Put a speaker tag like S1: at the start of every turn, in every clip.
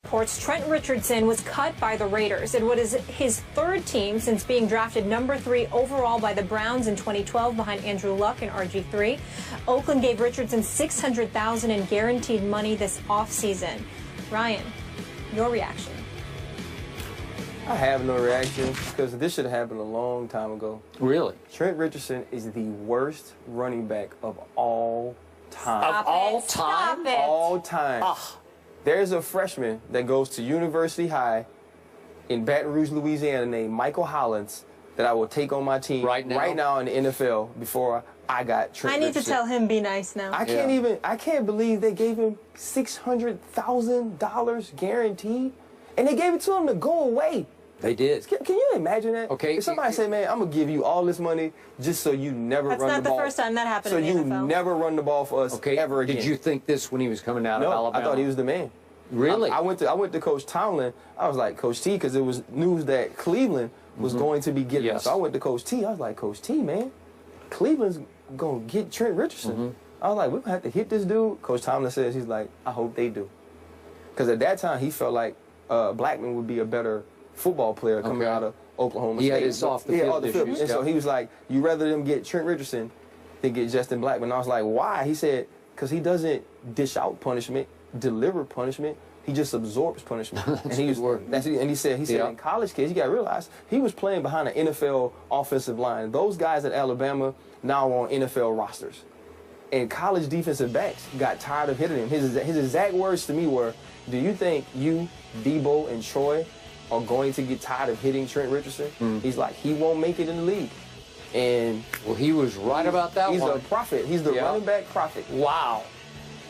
S1: Reports Trent Richardson was cut by the Raiders. It was his third team since being drafted number 3 overall by the Browns in 2012 behind Andrew Luck and RG3. Oakland gave Richardson $600,000 in guaranteed money this offseason. Ryan, your reaction?
S2: I have no reaction because this should have happened a long time ago.
S3: Really?
S2: Trent Richardson is the worst running back of all time.
S1: Stop it.
S2: All time.
S3: Ah.
S2: There's a freshman that goes to University High in Baton Rouge, Louisiana, named Michael Hollins that I will take on my team right now in the NFL before I got Trent
S1: I need
S2: Richardson.
S1: to tell him be nice now.
S2: I can't believe they gave him $600,000 guaranteed, and they gave it to him to go away.
S3: They did.
S2: Can you imagine that?
S3: Okay.
S2: If somebody say, man, I'm going to give you all this money just so you never run the ball.
S1: That's not the first time that happened in the NFL.
S2: So you never run the ball for us ever again.
S3: Did you think this when he was coming out of Alabama?
S2: I thought he was the man.
S3: Really?
S2: I went to Coach Tomlin. I was like, Coach T, because it was news that Cleveland was going to be getting him. So I went to Coach T. I was like, Coach T, man, Cleveland's going to get Trent Richardson. I was like, we're going to have to hit this dude. Coach Tomlin says, he's like, I hope they do. Because at that time, he felt like Blackman would be a better football player coming out of Oklahoma State.
S3: He had his off the field issues.
S2: And so he was like, you rather them get Trent Richardson than get Justin Blackman. And I was like, why? He said, because he doesn't dish out punishment, deliver punishment. He just absorbs punishment. And he said in college kids, you got to realize he was playing behind an NFL offensive line. Those guys at Alabama now on NFL rosters. And college defensive backs got tired of hitting him. His exact words to me were, do you think you, Debo, and Troy are going to get tired of hitting Trent Richardson? He's like, he won't make it in the league. And
S3: well, he was right about that
S2: he's
S3: one.
S2: He's a prophet. He's the running back prophet.
S3: Wow.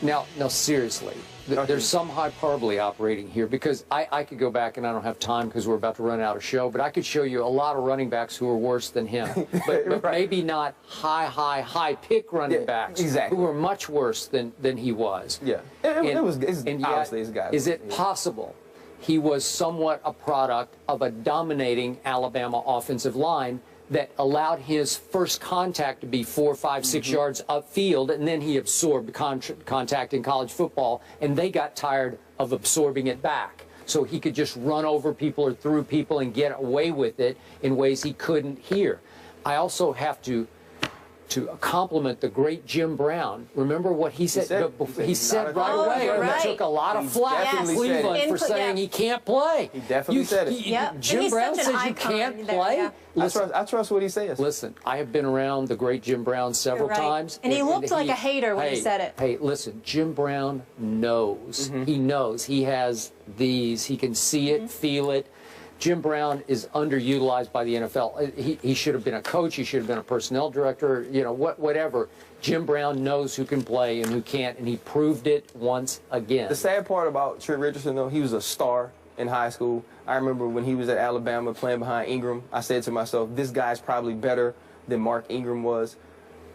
S3: Now seriously, there's some hyperbole operating here because I could go back and I don't have time because we're about to run out of show, but I could show you a lot of running backs who are worse than him, but maybe not high pick running backs who are much worse than he was.
S2: Yeah, obviously his guy.
S3: Is it possible he was somewhat a product of a dominating Alabama offensive line that allowed his first contact to be 4, 5, 6 yards upfield, and then he absorbed contact in college football, and they got tired of absorbing it back. So he could just run over people or through people and get away with it in ways he couldn't here. I also have to compliment the great Jim Brown. Remember what he said? He said right away. He took a lot of flack in Cleveland for saying he can't play.
S2: He definitely said it.
S3: Jim Brown says you can't play?
S2: Listen, I trust what he says.
S3: Listen, I have been around the great Jim Brown several times.
S1: And he looked like a hater when he said it.
S3: Hey, listen, Jim Brown knows. He knows. He has these. He can see it, feel it. Jim Brown is underutilized by the NFL. He should have been a coach. He should have been a personnel director. You know, whatever. Jim Brown knows who can play and who can't, and he proved it once again.
S2: The sad part about Trent Richardson, though, he was a star in high school. I remember when he was at Alabama playing behind Ingram, I said to myself, this guy's probably better than Mark Ingram was.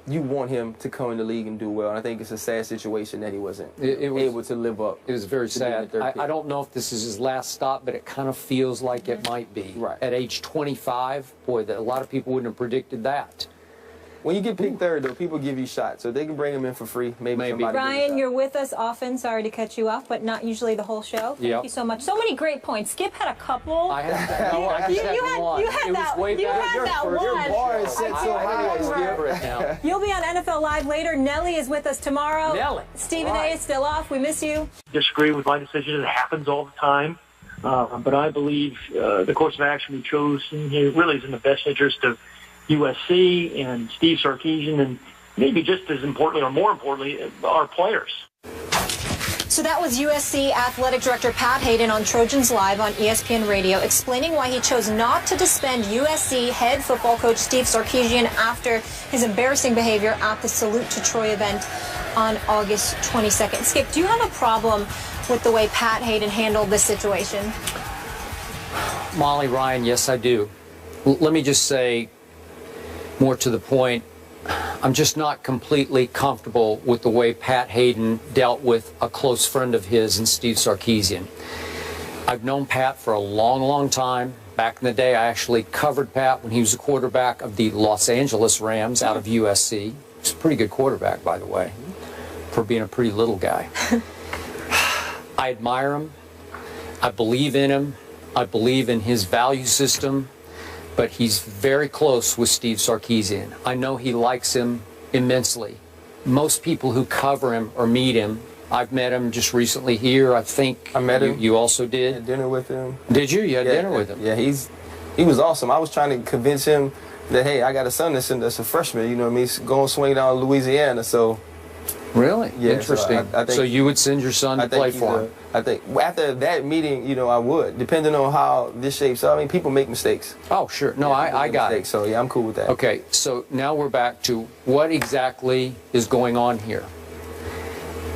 S2: You want him to come in the league and do well, and I think it's a sad situation that he wasn't able to live up.
S3: It was very sad. I don't know if this is his last stop, but it kind of feels like it might be.
S2: Right.
S3: At age 25, boy, a lot of people wouldn't have predicted that.
S2: When you get picked third, though, people give you shots, so they can bring him in for free. Maybe.
S1: Ryan, you're with us often. Sorry to cut you off, but not usually the whole show. Thank you so much. So many great points. Skip had a couple.
S3: I had one.
S1: You had that one.
S2: Your bar is set so high, Skip.
S1: You'll be on NFL Live later. Nelly is with us tomorrow.
S3: Nelly.
S1: Stephen A is still off. We miss you.
S4: Disagree with my decision. It happens all the time. But I believe the course of action we chose really is in the best interest of USC and Steve Sarkisian, and maybe just as importantly or more importantly, our players.
S1: So that was USC Athletic Director Pat Hayden on Trojans Live on ESPN Radio, explaining why he chose not to disband USC head football coach Steve Sarkisian after his embarrassing behavior at the Salute to Troy event on August 22nd. Skip, do you have a problem with the way Pat Hayden handled this situation?
S3: Molly, Ryan, yes, I do. Let me just say, more to the point, I'm just not completely comfortable with the way Pat Hayden dealt with a close friend of his and Steve Sarkisian. I've known Pat for a long, long time. Back in the day, I actually covered Pat when he was the quarterback of the Los Angeles Rams out of USC. He's a pretty good quarterback, by the way, for being a pretty little guy. I admire him. I believe in him. I believe in his value system. But he's very close with Steve Sarkisian. I know he likes him immensely. Most people who cover him or meet him, I've met him just recently here. I think
S2: I met him.
S3: You also did?
S2: Had dinner with him.
S3: Did you? You had dinner with him?
S2: Yeah, he was awesome. I was trying to convince him that, hey, I got a son that's a freshman, you know what I mean, going swing down Louisiana, so.
S3: Really?
S2: Yeah,
S3: interesting.
S2: So, I think,
S3: so you would send your son to play for him?
S2: I think after that meeting, you know, I would, depending on how this shapes up. I mean, people make mistakes.
S3: Oh, sure. No,
S2: yeah,
S3: I got it.
S2: So, yeah, I'm cool with that.
S3: Okay, so now we're back to what exactly is going on here.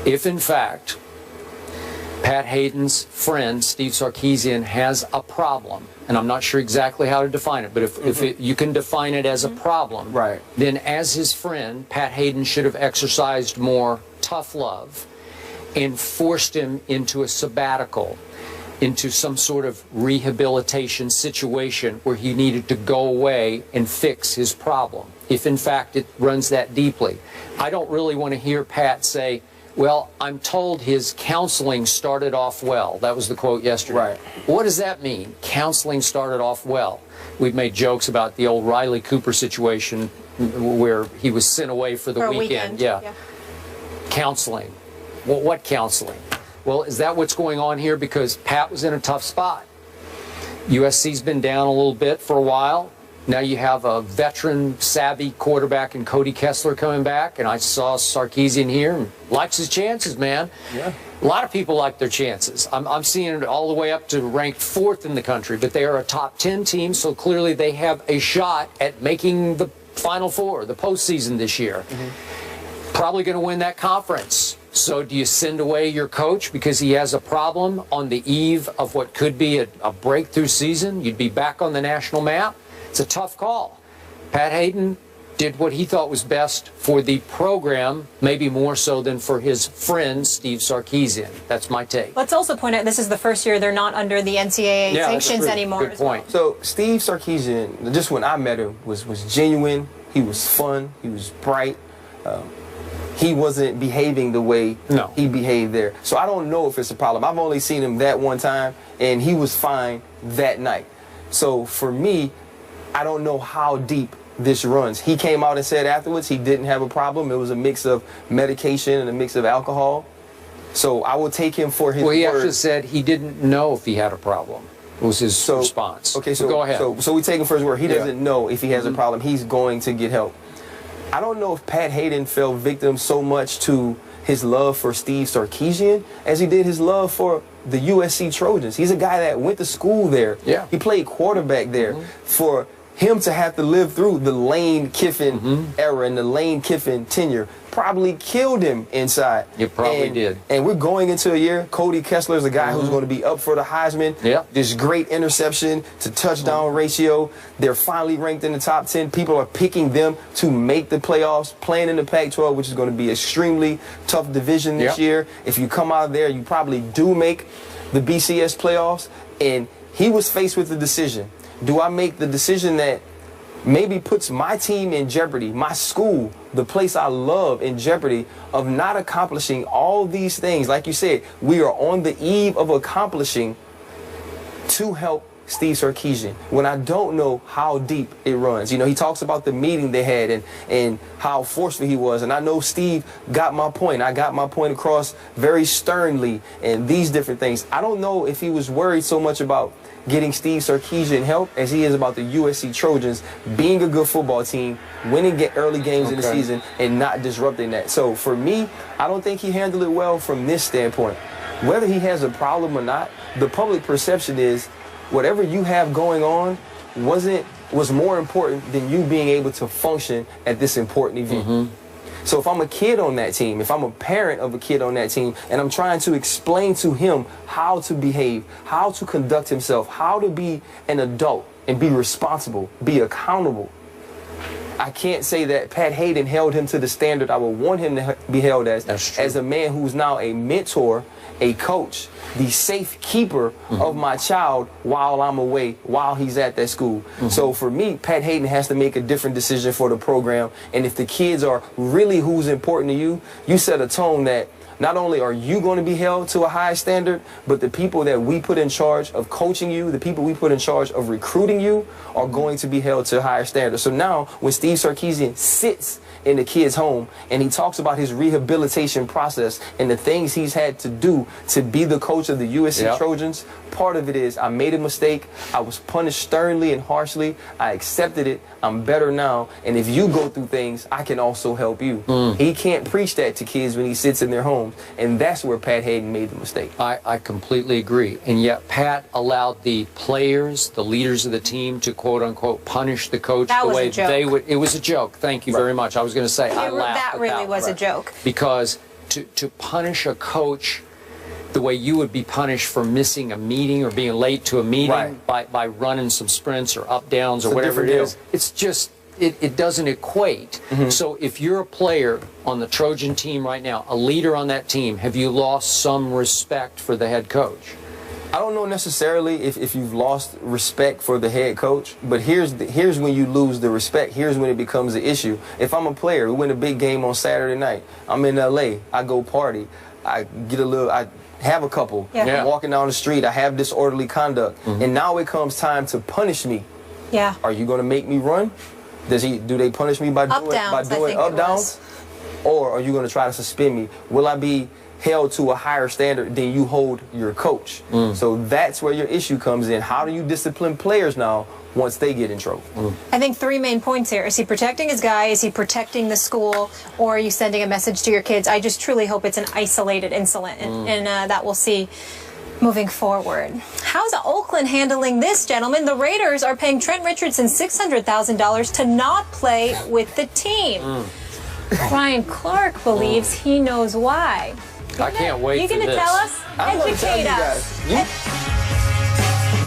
S3: If, in fact, Pat Hayden's friend, Steve Sarkisian, has a problem, and I'm not sure exactly how to define it, but if you can define it as a problem,
S2: right,
S3: then as his friend, Pat Hayden should have exercised more tough love and forced him into a sabbatical, into some sort of rehabilitation situation where he needed to go away and fix his problem, if in fact it runs that deeply. I don't really want to hear Pat say, well, I'm told his counseling started off well. That was the quote yesterday.
S2: Right.
S3: What does that mean? Counseling started off well. We've made jokes about the old Riley Cooper situation where he was sent away for the weekend. Yeah. Counseling. Well, what counseling? Well, is that what's going on here? Because Pat was in a tough spot. USC's been down a little bit for a while. Now you have a veteran, savvy quarterback in Cody Kessler coming back, and I saw Sarkisian here and likes his chances, man.
S2: Yeah.
S3: A lot of people like their chances. I'm seeing it all the way up to ranked 4th in the country, but they are a top 10 team, so clearly they have a shot at making the Final Four, the postseason this year. Probably going to win that conference. So do you send away your coach because he has a problem on the eve of what could be a breakthrough season? You'd be back on the national map. It's a tough call. Pat Hayden did what he thought was best for the program, maybe more so than for his friend, Steve Sarkisian. That's my take.
S1: Let's also point out this is the first year they're not under the NCAA sanctions anymore.
S3: Good point.
S2: So Steve Sarkisian, just when I met him, was genuine. He was fun. He was bright. He wasn't behaving the way he behaved there. So I don't know if it's a problem. I've only seen him that one time, and he was fine that night. So for me, I don't know how deep this runs. He came out and said afterwards he didn't have a problem. It was a mix of medication and a mix of alcohol. So I will take him for his word.
S3: Well, he actually said he didn't know if he had a problem. Was his response.
S2: Okay, so
S3: go ahead.
S2: So we take him for his word. He doesn't know if he has a problem. He's going to get help. I don't know if Pat Hayden fell victim so much to his love for Steve Sarkisian as he did his love for the USC Trojans. He's a guy that went to school there.
S3: Yeah.
S2: He played quarterback there. For him to have to live through the Lane Kiffin era and the Lane Kiffin tenure probably killed him inside.
S3: It probably did.
S2: And we're going into a year, Cody Kessler is a guy who's going to be up for the Heisman.
S3: Yeah.
S2: This great interception to touchdown ratio. They're finally ranked in the top 10. People are picking them to make the playoffs, playing in the Pac-12, which is going to be extremely tough division this year. If you come out of there, you probably do make the BCS playoffs. And he was faced with the decision. Do I make the decision that maybe puts my team in jeopardy, my school, the place I love, in jeopardy of not accomplishing all these things? Like you said, we are on the eve of accomplishing to help Steve Sarkisian when I don't know how deep it runs. You know, he talks about the meeting they had and how forceful he was. And I know Steve got my point. I got my point across very sternly and these different things. I don't know if he was worried so much about getting Steve Sarkisian help as he is about the USC Trojans being a good football team, winning early games in the season, and not disrupting that. So for me, I don't think he handled it well from this standpoint. Whether he has a problem or not, the public perception is whatever you have going on was more important than you being able to function at this important event. So if I'm a kid on that team, if I'm a parent of a kid on that team, and I'm trying to explain to him how to behave, how to conduct himself, how to be an adult and be responsible, be accountable, I can't say that Pat Hayden held him to the standard I would want him to be held as a man who's now a mentor, a coach, the safe keeper of my child while I'm away, while he's at that school. So for me, Pat Hayden has to make a different decision for the program. And if the kids are really who's important to you, you set a tone that not only are you going to be held to a high standard, but the people that we put in charge of coaching you, the people we put in charge of recruiting you, are going to be held to a higher standard. So now when Steve Sarkisian sits in the kid's home and he talks about his rehabilitation process and the things he's had to do to be the coach of the USC Trojans, part of it is I made a mistake, I was punished sternly and harshly, I accepted it, I'm better now, and if you go through things, I can also help you. He can't preach that to kids when he sits in their homes, and that's where Pat Hayden made the mistake.
S3: I completely agree, and yet Pat allowed the players, the leaders of the team, to quote-unquote punish the coach
S1: that
S3: the
S1: was
S3: way
S1: a joke.
S3: they would. It was a joke. Thank you very much. I was going to say, I laughed
S1: that really was a joke.
S3: Because to punish a coach the way you would be punished for missing a meeting or being late to a meeting by running some sprints or up downs or whatever it is, it's just, it doesn't equate. So if you're a player on the Trojan team right now, a leader on that team, have you lost some respect for the head coach?
S2: I don't know necessarily if you've lost respect for the head coach, but here's when you lose the respect. Here's when it becomes an issue. If I'm a player, we win a big game on Saturday night, I'm in LA, I go party, I have a couple, I'm walking down the street, I have disorderly conduct, and now it comes time to punish me. Are you going to make me run? Do they punish me by doing up downs? Or are you going to try to suspend me? Will I be held to a higher standard than you hold your coach? So that's where your issue comes in. How do you discipline players now once they get in trouble?
S1: I think three main points here. Is he protecting his guy? Is he protecting the school? Or are you sending a message to your kids? I just truly hope it's an isolated incident, and that we'll see moving forward. How's Oakland handling this, gentlemen? The Raiders are paying Trent Richardson $600,000 to not play with the team. Ryan Clark believes he knows why.
S3: I can't wait for this.
S1: You gonna tell us? Educate us.